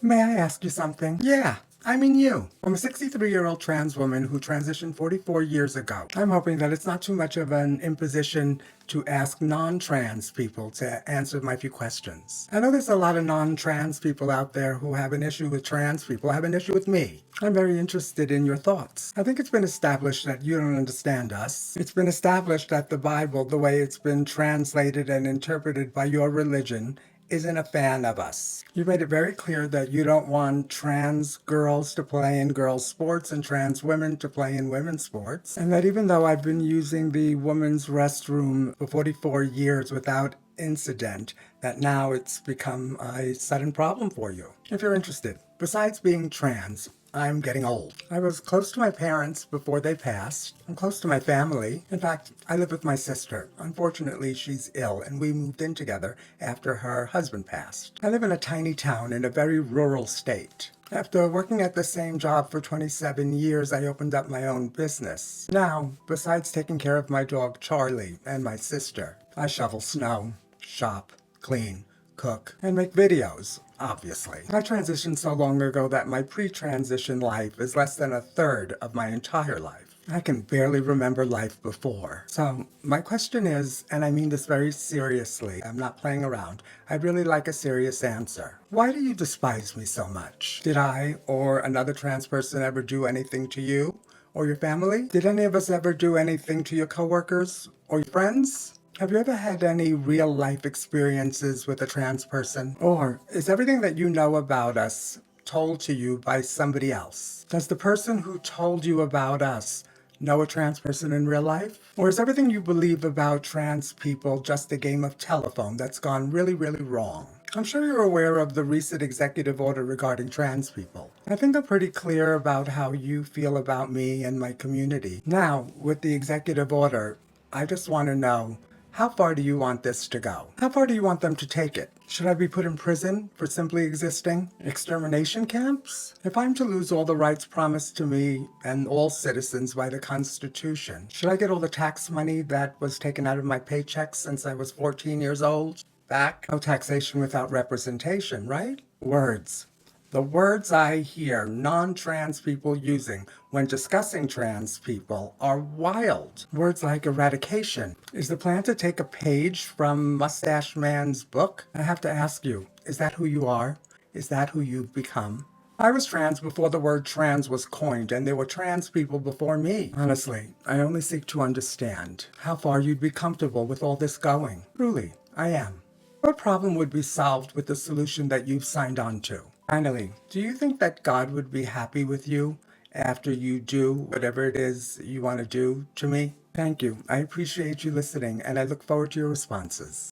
May I ask you something? Yeah, I mean you. I'm a 63-year-old trans woman who transitioned 44 years ago. I'm hoping that it's not too much of an imposition to ask non-trans people to answer my few questions. I know there's a lot of non-trans people out there who have an issue with trans people, have an issue with me. I'm very interested in your thoughts. I think it's been established that you don't understand us. It's been established that the Bible, the way it's been translated and interpreted by your religion, isn't a fan of us. You made it very clear that you don't want trans girls to play in girls' sports and trans women to play in women's sports, and that even though I've been using the women's restroom for 44 years without incident, that now it's become a sudden problem for you. If you're interested, besides being trans, I'm getting old. I was close to my parents before they passed. I'm close to my family. In fact, I live with my sister. Unfortunately, she's ill, and we moved in together after her husband passed. I live in a tiny town in a very rural state. After working at the same job for 27 years, I opened up my own business. Now, besides taking care of my dog Charlie and my sister, I shovel snow, shop, clean, cook, and make videos, obviously. I transitioned so long ago that my pre-transition life is less than a third of my entire life. I can barely remember life before. So my question is, and I mean this very seriously, I'm not playing around, I'd really like a serious answer. Why do you despise me so much? Did I or another trans person ever do anything to you or your family? Did any of us ever do anything to your coworkers or your friends? Have you ever had any real-life experiences with a trans person? Or is everything that you know about us told to you by somebody else? Does the person who told you about us know a trans person in real life? Or is everything you believe about trans people just a game of telephone that's gone really, really wrong? I'm sure you're aware of the recent executive order regarding trans people. I think I'm pretty clear about how you feel about me and my community. Now, with the executive order, I just want to know, how far do you want this to go? How far do you want them to take it? Should I be put in prison for simply existing? Extermination camps? If I'm to lose all the rights promised to me and all citizens by the Constitution, should I get all the tax money that was taken out of my paycheck since I was 14 years old back? No taxation without representation, right? Words. The words I hear non-trans people using when discussing trans people are wild. Words like eradication. Is the plan to take a page from Mustache Man's book? I have to ask you, is that who you are? Is that who you've become? I was trans before the word trans was coined, and there were trans people before me. Honestly, I only seek to understand how far you'd be comfortable with all this going. Truly, I am. What problem would be solved with the solution that you've signed on to? Finally, do you think that God would be happy with you after you do whatever it is you want to do to me? Thank you. I appreciate you listening, and I look forward to your responses.